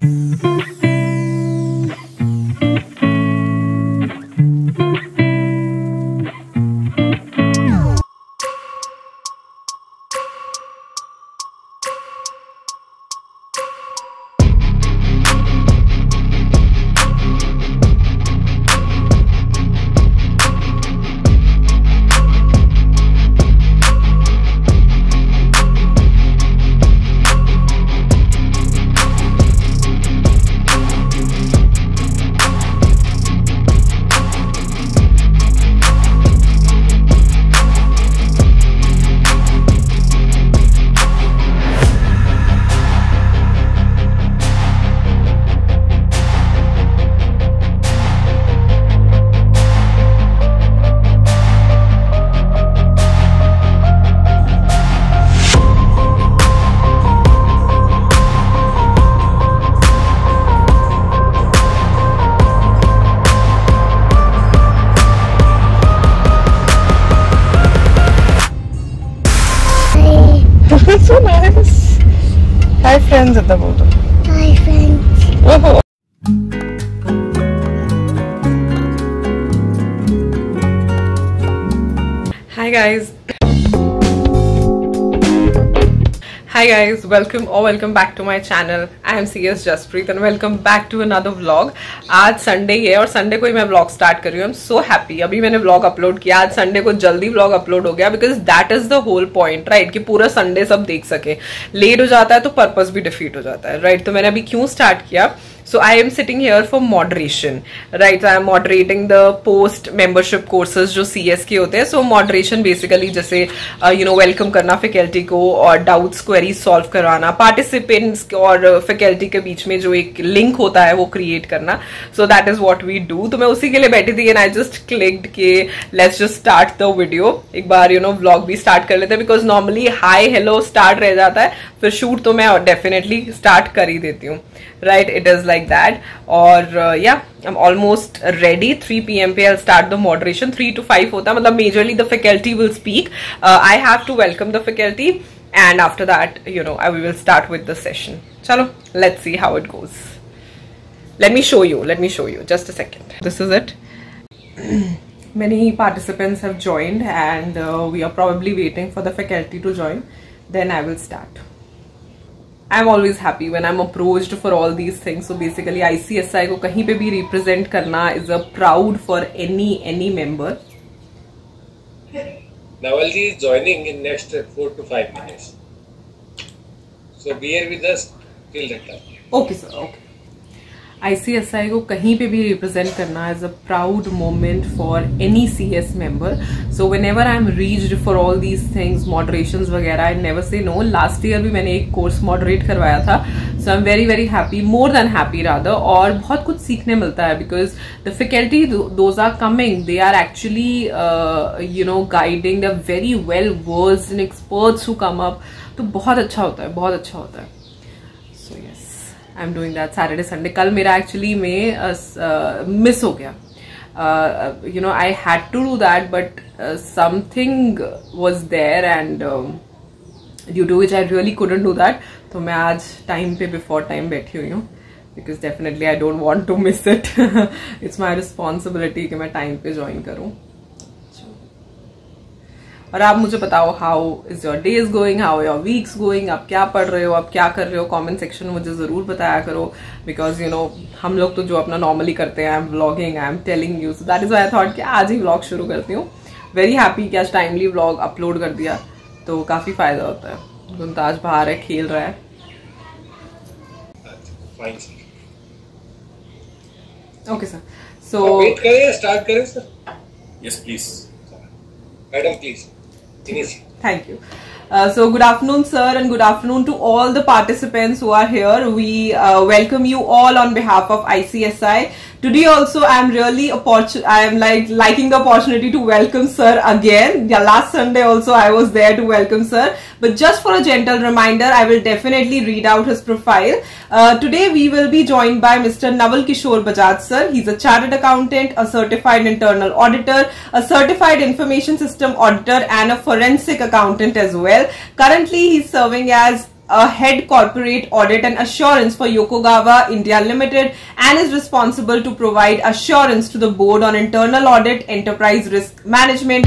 So nice. Hi friends at the bottom. Hi friends. Whoa. Hi guys. Hi guys, welcome back to my channel. I am CS Jaspreet and welcome back to another vlog. आज Sunday है और Sunday को ही मैं vlog start कर रही हूँ. I'm so happy. अभी मैंने vlog अपलोड किया. आज संडे को जल्दी vlog अपलोड हो गया because that is the whole point, right? कि पूरा संडे सब देख सके. लेट हो जाता है तो पर्पस भी डिफीट हो जाता है, right? तो मैंने अभी क्यों स्टार्ट किया? So I am sitting here for moderation, right? So I am moderating the post membership courses जो CS के होते हैं. So moderation basically जैसे welcome करना faculty को और doubts queries solve करवाना, participants और faculty के बीच में जो एक link होता है वो create करना. So that is what we do. तो मैं उसी के लिए बैठी थी and I just clicked के let's just start the video. एक बार vlog भी start कर लेते हैं because normally hi hello start रह जाता है, फिर shoot तो मैं definitely start कर ही देती हूँ. Right, it is like that. Or yeah, I'm almost ready. 3 PM पे I'll start the moderation. 3 to 5 होता है, मतलब majorly the faculty will speak. I have to welcome the faculty, and after that, we will start with the session. Chalo, let's see how it goes. Let me show you. Just a second. This is it. Many participants have joined, and we are probably waiting for the faculty to join. Then I will start. I'm always happy when I'm approached for all these things. So basically ICSI को कहीं पे भी represent करना is a proud for any member. Navalji is joining in next 4 to 5 minutes. So be here with us till that time. Okay sir, okay. ICSI को कहीं पे भी represent करना is a proud moment for any CS member. So whenever I'm reached for all these things, moderations वगैरह, I never say no. Last year भी मैंने एक course moderate करवाया था. So I'm very happy, more than happy rather. और बहुत कुछ सीखने मिलता है because the faculty those are coming, they are actually guiding. They're very well versed and experts who come up. तो बहुत अच्छा होता है, बहुत अच्छा होता है. So yes. I'm doing that Saturday, Sunday. कल मेरा actually में miss हो गया. I had to do that, but something was there, and due to which I really couldn't do that. तो मैं आज time पे before time बैठी हुई हूँ because definitely I don't want to miss it. It's my responsibility कि मैं time पे join करूँ. और आप मुझे बताओ how is your days going, how are your weeks going, आप क्या पढ़ रहे हो, आप क्या कर रहे हो, comment section में मुझे ज़रूर बताया करो because हम लोग तो जो अपना normally करते हैं, I'm vlogging, I'm telling you, so that is why I thought कि आज ही vlog शुरू करती हूँ. Very happy कि आज timely vlog upload कर दिया, तो काफ़ी फायदा होता है. गुंताज बाहर है, खेल रहा है. Fine sir. Okay sir. So wait करें, start करें sir. Yes please. Madam please. Thank you. So good afternoon sir, and good afternoon to all the participants who are here. We welcome you all on behalf of ICSI. Today also I am really liking the opportunity to welcome sir again. Yeah, last Sunday also I was there to welcome sir, but just for a gentle reminder, I will definitely read out his profile. Today we will be joined by Mr. Naval Kishore Bajaj sir. He's a chartered accountant, a certified internal auditor, a certified information system auditor, and a forensic accountant as well. Currently he's serving as a head corporate audit and assurance for Yokogawa India Limited and is responsible to provide assurance to the board on internal audit, enterprise risk management.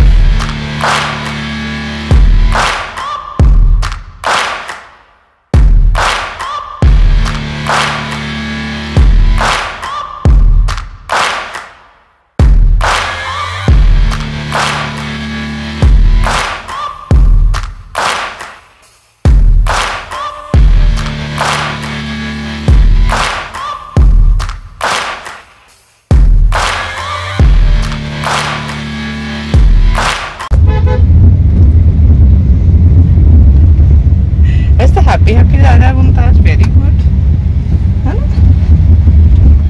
Happy जा रहा है Mumtaz, very good, है ना,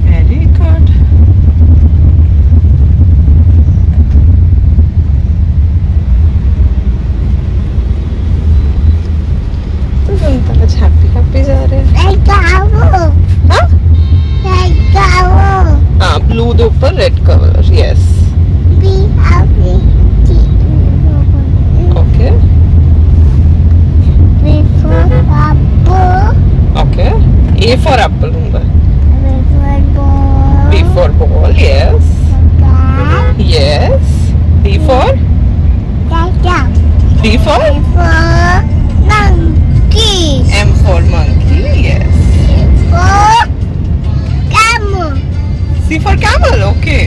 very good. तो Mumtaz happy जा रहे हैं। हाँ, ब्लू के ऊपर red colour, yes, okay okay. A for apple होगा, B for ball, yes, yes, D for monkey, M for monkey, yes, C for camel, okay.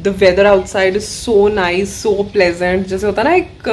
The weather outside is so nice, so pleasant. जैसे होता है ना एक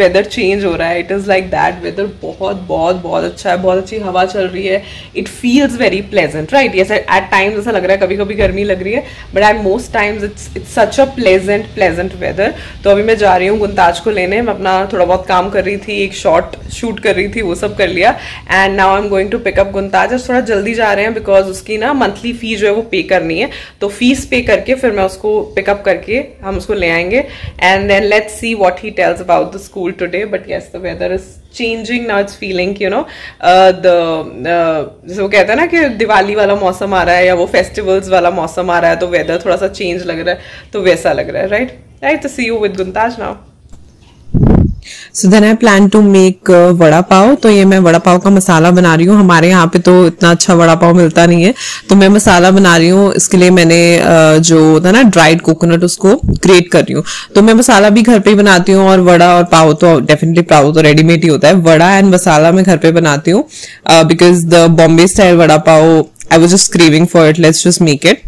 weather change हो रहा है, it is like that. Weather बहुत अच्छा है, बहुत अच्छी हवा चल रही है. It feels very pleasant, right? Yes, at times ऐसा लग रहा है, कभी-कभी गर्मी लग रही है, but at most times it's such a pleasant weather. तो अभी मैं जा रही हूँ गुंताज को लेने. मैं अपना थोड़ा बहुत काम कर रही थी, एक शॉट शूट कर रही थी, वो सब कर लिया. And now I'm going to pick up गुंताज. थोड़ा जल्दी जा रहे हैं because उसकी ना मंथली फी जो है वो पे करनी है. तो फीस पे करके फिर मैं उसको पिकअप करके हम उसको ले आएंगे. And then let's see what he tells about the school today. But yes, the weather is changing now. It's feeling you know जैसे वो कहते हैं ना कि दिवाली वाला मौसम आ रहा है या वो फेस्टिवल्स वाला मौसम आ रहा है, तो वेदर थोड़ा सा चेंज लग रहा है, तो वैसा लग रहा है. राइट. तो see you with Guntaj now. So then I plan to make vada pav. तो ये मैं वड़ा पाव का मसाला बना रही हूँ. हमारे यहाँ पे तो इतना अच्छा वड़ा पाव मिलता नहीं है, तो मैं मसाला बना रही हूँ. इसके लिए मैंने जो था ना ड्राइड कोकोनट, उसको ग्रेट कर रही हूँ. तो मैं मसाला भी घर पे ही बनाती हूँ, और वड़ा और पाव तो डेफिनेटली पाव तो रेडीमेड ही होता है. वड़ा एंड मसाला मैं घर पे बनाती हूँ because the Bombay style vada pav I was just craving for it. Let's just make it.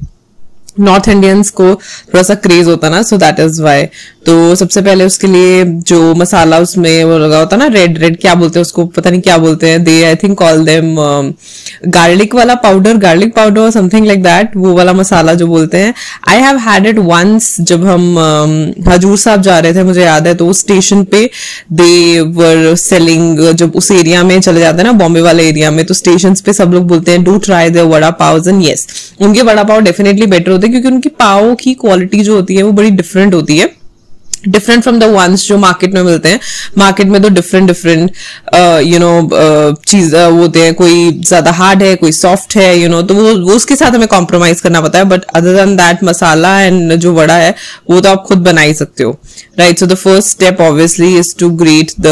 North Indians को थोड़ा सा क्रेज होता ना, सो दैट इज वाई. तो सबसे पहले उसके लिए जो मसाला उसमें वो लगा होता ना, रेड क्या बोलते हैं उसको, पता नहीं क्या बोलते हैं, they I think call them garlic वाला powder, garlic powder something like that, वो वाला मसाला जो बोलते हैं. I have had it once जब हम हजूर साहब जा रहे थे, मुझे याद है. तो उस स्टेशन पे दे वर सेलिंग, जब उस एरिया में चले जाते हैं ना, बॉम्बे वाले एरिया में, तो स्टेशन पे सब लोग बोलते हैं do try the vada pav. And yes, उनके वड़ा पाव डेफिनेटली बेटर होते हैं, क्योंकि उनकी पाव की क्वालिटी जो होती है वो बड़ी डिफरेंट होती है, डिफरेंट फ्रॉम द वंस जो मार्केट में मिलते हैं. मार्केट में तो डिफरेंट यू नो चीज वो होते हैं, कोई ज्यादा हार्ड है, कोई सॉफ्ट है, यू नो, तो वो उसके साथ हमें कॉम्प्रोमाइज करना पड़ता है. But other than that, masala and जो वड़ा है वो तो आप खुद बना ही सकते हो, right. So the first step obviously is to grate the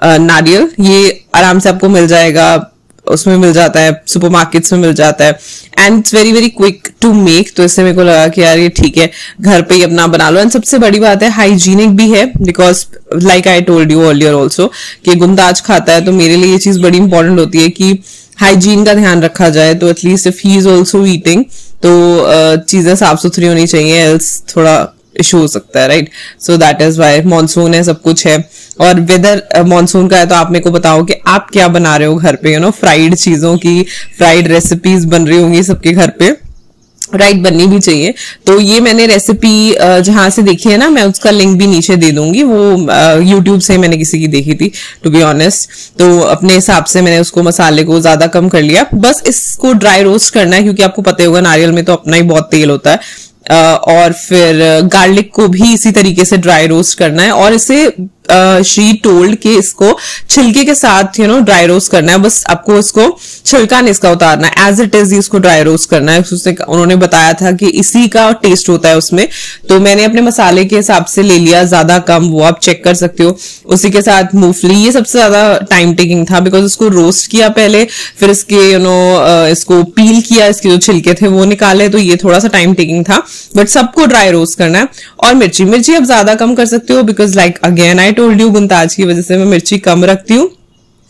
nariyal. ये आराम से आपको मिल जाएगा, उसमें मिल जाता है, सुपरमार्केट्स में मिल जाता है, and it's very very quick to make. तो इससे मेरे को लगा कि यार ये ठीक है, घर पे ही अपना बना लो. एंड सबसे बड़ी बात है, हाइजीनिक भी है, because like I told you earlier also कि गुंताज खाता है, तो मेरे लिए ये चीज बड़ी इंपॉर्टेंट होती है कि हाइजीन का ध्यान रखा जाए. तो at least if he is also eating, तो चीजें साफ सुथरी होनी चाहिए, एल्स थोड़ा इशू हो सकता है, right. So that is why. Monsoon है, सब कुछ है, और वेदर मॉनसून का है. तो आप मेरे को बताओ कि आप क्या बना रहे हो घर पे, यू नो, फ्राइड चीजों की, फ्राइड रेसिपीज बन रही होंगी सबके घर पे, राइट. बननी भी चाहिए. तो ये मैंने रेसिपी जहां से देखी है ना, मैं उसका लिंक भी नीचे दे दूंगी. वो यूट्यूब से मैंने किसी की देखी थी, टू बी ऑनेस्ट. तो अपने हिसाब से मैंने उसको मसाले को ज्यादा कम कर लिया. बस इसको ड्राई रोस्ट करना है, क्योंकि आपको पता होगा नारियल में तो अपना ही बहुत तेल होता है. और फिर गार्लिक को भी इसी तरीके से ड्राई रोस्ट करना है, और इसे शी टोल्ड कि इसको छिलके के साथ ड्राई रोस्ट करना है, बस आपको इसको छिलका नहीं इसका उतारना है, एज इट इज इसको ड्राई रोस्ट करना है। उन्होंने बताया था कि इसी का टेस्ट होता है उसमें। तो मैंने अपने मसाले के हिसाब से ले लिया, ज्यादा कम वो आप चेक कर सकते हो। उसी के साथ मूंगफली, ये सबसे ज्यादा टाइम टेकिंग था बिकॉज इसको रोस्ट किया पहले, फिर इसके इसको पील किया, इसके जो छिलके थे वो निकाले, तो ये थोड़ा सा टाइम टेकिंग था। बट सबको ड्राई रोस्ट करना है। और मिर्ची आप ज्यादा कम कर सकते हो because like again I told you, Guntaj की वजह से मैं मिर्ची कम रखती हूँ।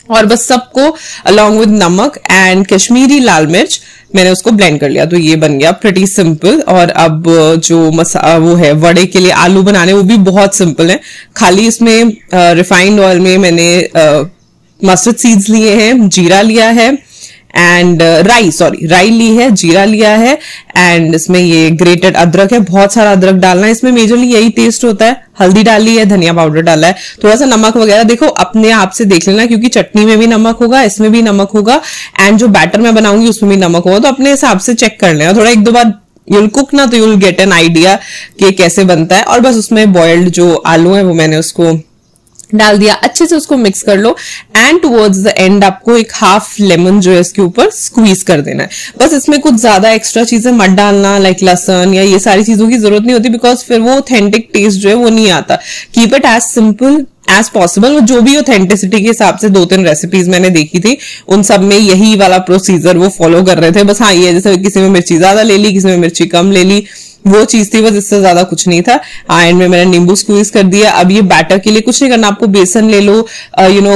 और बस सबको अलॉन्ग विद नमक एंड कश्मीरी लाल मिर्च मैंने उसको ब्लेंड कर लिया। तो ये बन गया प्रिटी सिंपल। और अब जो वो है वड़े के लिए आलू बनाने, वो भी बहुत सिंपल है। खाली इसमें रिफाइंड ऑयल में मैंने मस्टर्ड सीड्स लिए हैं, जीरा लिया है एंड राई ली है, जीरा लिया है एंड इसमें ये ग्रेटेड अदरक है। बहुत सारा अदरक डालना है इसमें, मेजरली यही टेस्ट होता है। हल्दी डाली है, धनिया पाउडर डाला है, थोड़ा सा नमक वगैरह देखो अपने आप से देख लेना, क्योंकि चटनी में भी नमक होगा, इसमें भी नमक होगा एंड जो बैटर मैं बनाऊंगी उसमें भी नमक होगा। तो अपने हिसाब से चेक कर लेना, थोड़ा एक दो बार यूल कुक ना, तो यूल गेट एन आइडिया कि कैसे बनता है। और बस उसमें बॉइल्ड जो आलू है वो मैंने उसको डाल दिया, अच्छे से उसको मिक्स कर लो एंड टुवर्ड्स द एंड आपको एक हाफ लेमन जो है इसके ऊपर स्क्वीज कर देना है। बस इसमें कुछ ज्यादा एक्स्ट्रा चीजें मत डालना, लाइक लहसुन या ये सारी चीजों की जरूरत नहीं होती बिकॉज फिर वो ऑथेंटिक टेस्ट जो है वो नहीं आता। Keep it as simple as possible. जो भी ऑथेंटिसिटी के हिसाब से 2-3 रेसिपीज मैंने देखी थी उन सब में यही वाला प्रोसीजर वो फॉलो कर रहे थे। बस हाँ, ये जैसे किसी में मिर्ची ज्यादा ले ली, किसी में मिर्ची कम ले ली, वो चीज थी, बस इससे ज्यादा कुछ नहीं था। एंड में मैंने नींबू स्क्वीज कर दिया। अब ये बैटर के लिए कुछ नहीं करना, आपको बेसन ले लो,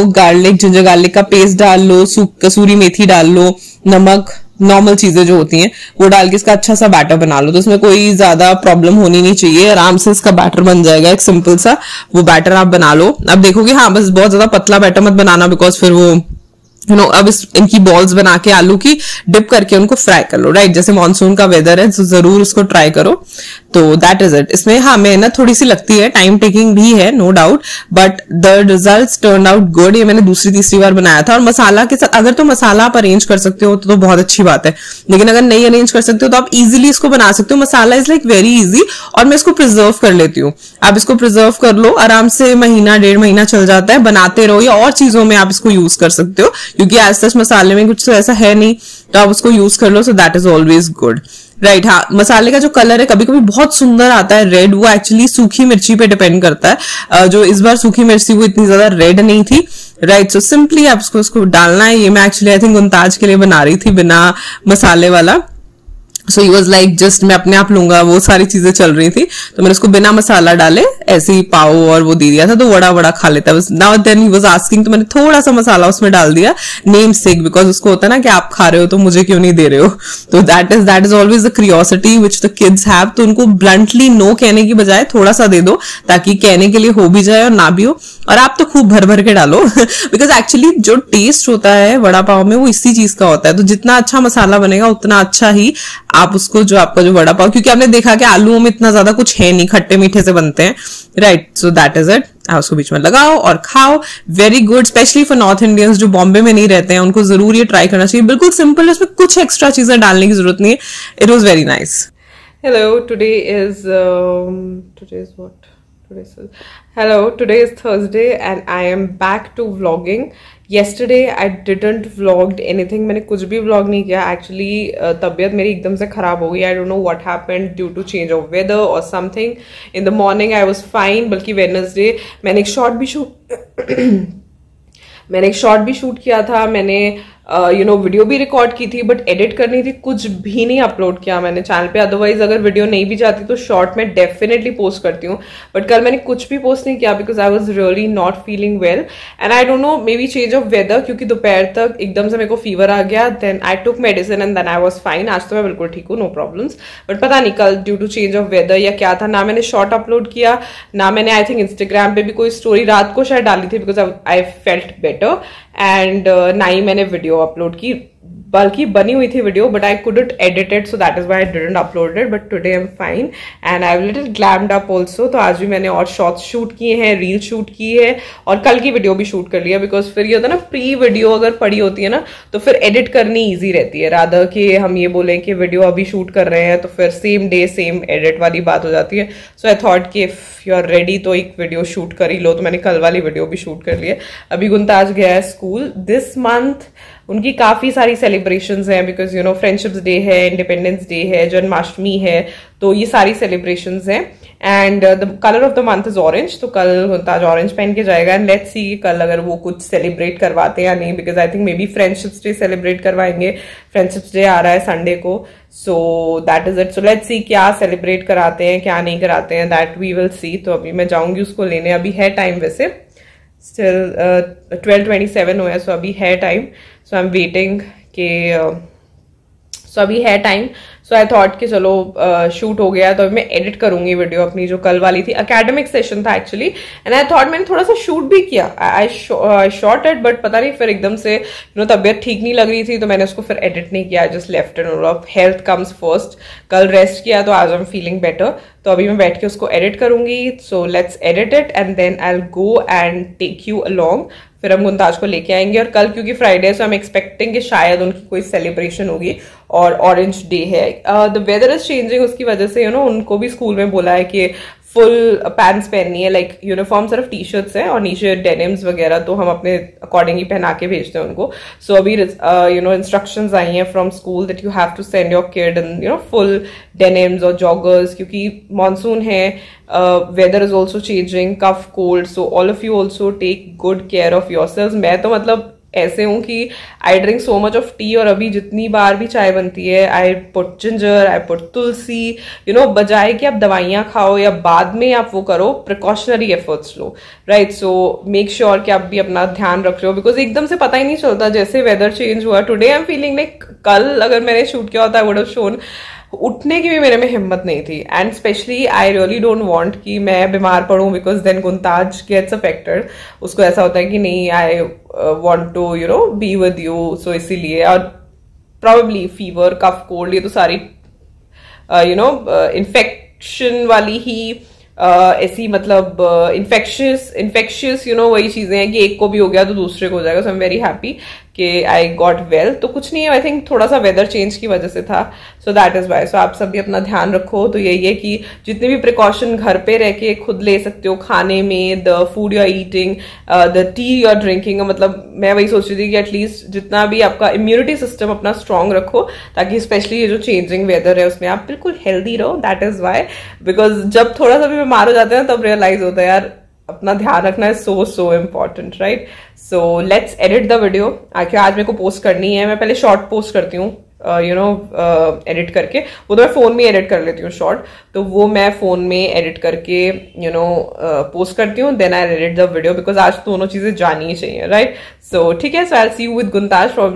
गार्लिक, जिंजर गार्लिक का पेस्ट डाल लो, कसूरी मेथी डाल लो, नमक, नॉर्मल चीजें जो होती हैं वो डाल के इसका अच्छा सा बैटर बना लो। तो इसमें कोई ज्यादा प्रॉब्लम होनी नहीं चाहिए, आराम से इसका बैटर बन जाएगा। एक सिंपल सा वो बैटर आप बना लो। अब देखोगे हाँ, बस बहुत ज्यादा पतला बैटर मत बनाना बिकॉज फिर वो अब इनकी बॉल्स बना के आलू की डिप करके उनको फ्राई कर लो, राइट। जैसे मानसून का वेदर है तो जरूर उसको ट्राई करो। तो दैट इज इट। इसमें हाँ मेहनत थोड़ी सी लगती है, टाइम टेकिंग भी है, no doubt, but the results turn out good. ये मैंने दूसरी तीसरी बार बनाया था। और मसाला के साथ अगर तो मसाला आप अरेंज कर सकते हो तो बहुत अच्छी बात है, लेकिन अगर नहीं अरेंज कर सकते हो तो आप इजिली इसको बना सकते हो। मसाला इज लाइक वेरी इजी। और मैं इसको प्रिजर्व कर लेती हूँ। आप इसको प्रिजर्व कर लो आराम से, महीना 1.5 महीना चल जाता है। बनाते रहो या और चीजों में आप इसको यूज कर सकते हो, क्योंकि आज सच मसाले में कुछ तो ऐसा है नहीं, तो आप उसको यूज कर लो। So that is always good, right. हाँ, मसाले का जो कलर है कभी कभी बहुत सुंदर आता है रेड, वो एक्चुअली सूखी मिर्ची पे डिपेंड करता है। जो इस बार सूखी मिर्ची वो इतनी ज्यादा रेड नहीं थी, राइट। सो सिंपली आप उसको डालना है। ये मैं एक्चुअली आई थिंक गुंताज के लिए बना रही थी बिना मसाले वाला। सो ही वॉज लाइक जस्ट मैं अपने आप लूंगा, वो सारी चीजें चल रही थी, तो मैंने उसको बिना मसाला डाले ऐसे ही पाव और वो दे दिया था, तो वड़ा खा लेता है। Now then he was asking, तो मैंने थोड़ा सा मसाला उसमें डाल दिया, नेम सेक, बिकॉज उसको होता है ना कि आप खा रहे हो तो मुझे क्यों नहीं दे रहे हो। तो that is always the curiosity which the kids have. तो उनको ब्लंटली नो कहने की बजाय थोड़ा सा दे दो, ताकि कहने के लिए हो भी जाए और ना भी हो। और आप तो खूब भर भर के डालो बिकॉज एक्चुअली जो टेस्ट होता है वड़ा पाव में वो इसी चीज का होता है। तो जितना अच्छा मसाला बनेगा उतना अच्छा ही आप उसको, जो आपका जो वड़ा पाव, क्योंकि आपने देखा कि आलूओं में इतना ज्यादा कुछ है नहीं, खट्टे मीठे से बनते हैं, right. So that is it. आप उसको बीच में लगाओ और खाओ, very good. Specially for north Indians जो बॉम्बे में नहीं रहते हैं, उनको जरूर ये ट्राई करना चाहिए। बिल्कुल सिंपल है, उसमें कुछ एक्स्ट्रा चीजें डालने की जरूरत नहीं है। It was very nice. Hello, today is Thursday and I am back to vlogging. Yesterday I didn't vlogged anything. मैंने कुछ भी vlog नहीं किया actually। तबीयत मेरी एकदम से खराब हो गई। I don't know what happened due to change of weather or something. In the morning I was fine, बल्कि Wednesday मैंने एक शॉर्ट भी शूट किया था। मैंने वीडियो भी रिकॉर्ड की थी, बट एडिट करनी थी, कुछ भी नहीं अपलोड किया मैंने चैनल पे। अदरवाइज अगर वीडियो नहीं भी जाती तो शॉर्ट में डेफिनेटली पोस्ट करती हूँ, बट कल मैंने कुछ भी पोस्ट नहीं किया because I was really not feeling well and I don't know, maybe change of weather, क्योंकि दोपहर तक एकदम से मेरे को फीवर आ गया। Then I took medicine and then I was fine. आज तो मैं बिल्कुल ठीक हूँ, नो प्रॉब्लम्स। बट पता नहीं कल due to change of weather या क्या था, ना मैंने शॉर्ट अपलोड किया, ना मैंने आई थिंक इंस्टाग्राम पे भी कोई स्टोरी रात को शायद डाली थी because I felt better, and ना ही मैंने वीडियो अपलोड की। बल्कि बनी हुई थी video, but I couldn't edit it, so that is why I didn't upload it, but today I am fine and I have little glammed up also. तो आज भी मैंने और शॉर्ट्स शूट किए हैं, रील शूट की है और कल की वीडियो भी शूट कर लिया, बिकॉज फिर ये होता है ना, प्री वीडियो अगर पड़ी होती है ना तो फिर एडिट करनी ईजी रहती है, रादर कि हम ये बोलें कि वीडियो अभी शूट कर रहे हैं तो फिर सेम डे सेम एडिट वाली बात हो जाती है। सो आई थॉट कि इफ यू आर रेडी तो एक वीडियो शूट कर ही लो, तो मैंने कल वाली वीडियो भी शूट कर ली है। अभी गुंताज गया है स्कूल। दिस मंथ उनकी काफी सारी सेलिब्रेशंस हैं, because you know friendships day है, इंडिपेंडेंस डे है, जन्माष्टमी है, तो ये सारी सेलिब्रेशंस हैं। And the colour of the month is orange, तो कल गुंताज ऑरेंज पहन के जाएगा एंड लेट्स सी कल अगर वो कुछ सेलिब्रेट करवाते हैं या नहीं, because I think may be friendships day celebrate करवाएंगे। फ्रेंडशिप्स डे आ रहा है संडे को, सो that is it. So let's see क्या सेलिब्रेट कराते हैं क्या नहीं कराते हैं, दैट वी विल सी। तो अभी मैं जाऊंगी उसको लेने, अभी है टाइम वैसे, स्टिल 12:27 हुआ है, सो अभी है time. So I am waiting के सो अभी है टाइम। सो आई थॉट कि चलो शूट हो गया तो अभी मैं एडिट करूंगी वीडियो अपनी जो कल वाली थी। एकेडमिक सेशन था एक्चुअली एंड आई थॉट मैंने थोड़ा सा शूट भी किया, आई शॉट इट, बट पता नहीं फिर एकदम से यू नो तबियत ठीक नहीं लग रही थी तो मैंने उसको फिर एडिट नहीं किया, just left it of. Health comes first. कल रेस्ट किया तो आज आई एम फीलिंग बेटर, तो अभी मैं बैठ के उसको एडिट करूंगी। So let's edit it and then I will go and take you along. फिर हम गुंताज को लेके आएंगे और कल क्योंकि फ्राइडे है सो आई एम एक्सपेक्टिंग कि शायद उनकी कोई सेलिब्रेशन होगी और ऑरेंज डे है। द वेदर इज चेंजिंग, उसकी वजह से यू नो उनको भी स्कूल में बोला है कि फुल पैंट्स पहननी है, लाइक यूनिफॉर्म सिर्फ टी शर्ट्स हैं और नीचे डेनिम्स वगैरह तो हम अपने अकॉर्डिंग ही पहना के भेजते हैं उनको। सो अभी यू नो इंस्ट्रक्शंस आई हैं from school that you have to send your kid in you know full denims और जॉगर्स, क्योंकि मानसून है, weather is also changing, cough cold, so all of you also take good care of yourselves. मैं तो मतलब ऐसे हूँ कि I drink so much of tea, और अभी जितनी बार भी चाय बनती है I put ginger, I put tulsi, you know बजाय कि आप दवाइयाँ खाओ या बाद में आप वो करो, प्रिकॉशनरी एफर्ट्स लो, राइट। सो मेक श्योर कि आप भी अपना ध्यान रख रहे हो, बिकॉज एकदम से पता ही नहीं चलता, जैसे वेदर चेंज हुआ। Today I am feeling like कल अगर मैंने शूट किया होता आई वुड हैव शोन, उठने की भी मेरे में हिम्मत नहीं थी। And specially I really don't want कि मैं बीमार पड़ूं, because then Guntaj gets affected. उसको ऐसा होता है कि नहीं I want to you know be with you, so इसीलिए। और प्रॉबेबली फीवर, कफ, कोल्ड, ये तो सारी यू नो इन्फेक्शन वाली ही ऐसी मतलब इन्फेक्शियस यू नो वही चीजें हैं कि एक को भी हो गया तो दूसरे को हो जाएगा। सो आई एम वेरी हैप्पी कि आई गॉट वेल। तो कुछ नहीं है, आई थिंक थोड़ा सा वेदर चेंज की वजह से था, सो दैट इज वाई। सो आप सब भी अपना ध्यान रखो। तो यही है कि जितने भी प्रिकॉशन घर पे रह के खुद ले सकते हो खाने में, the food you are eating, the tea you are drinking, मतलब मैं वही सोच रही थी कि एटलीस्ट जितना भी आपका इम्यूनिटी सिस्टम अपना स्ट्रांग रखो, ताकि स्पेशली ये जो चेंजिंग वेदर है उसमें आप बिल्कुल हेल्दी रहो। दैट इज वाई, बिकॉज जब थोड़ा सा भी बीमार हो जाते हैं तब रियलाइज होता है यार अपना ध्यान रखना है so important, right. So let's edit the video. आखिर आज मेरे को पोस्ट करनी है, मैं पहले शॉर्ट पोस्ट करती हूँ यू नो एडिट करके, वो तो मैं फोन में एडिट कर लेती हूँ शॉर्ट, तो वो मैं फोन में एडिट करके यू नो पोस्ट करती हूँ, then I edit the video, because आज दोनों चीजें जानी ही चाहिए, राइट। सो ठीक है, so I will see you with Guntaj from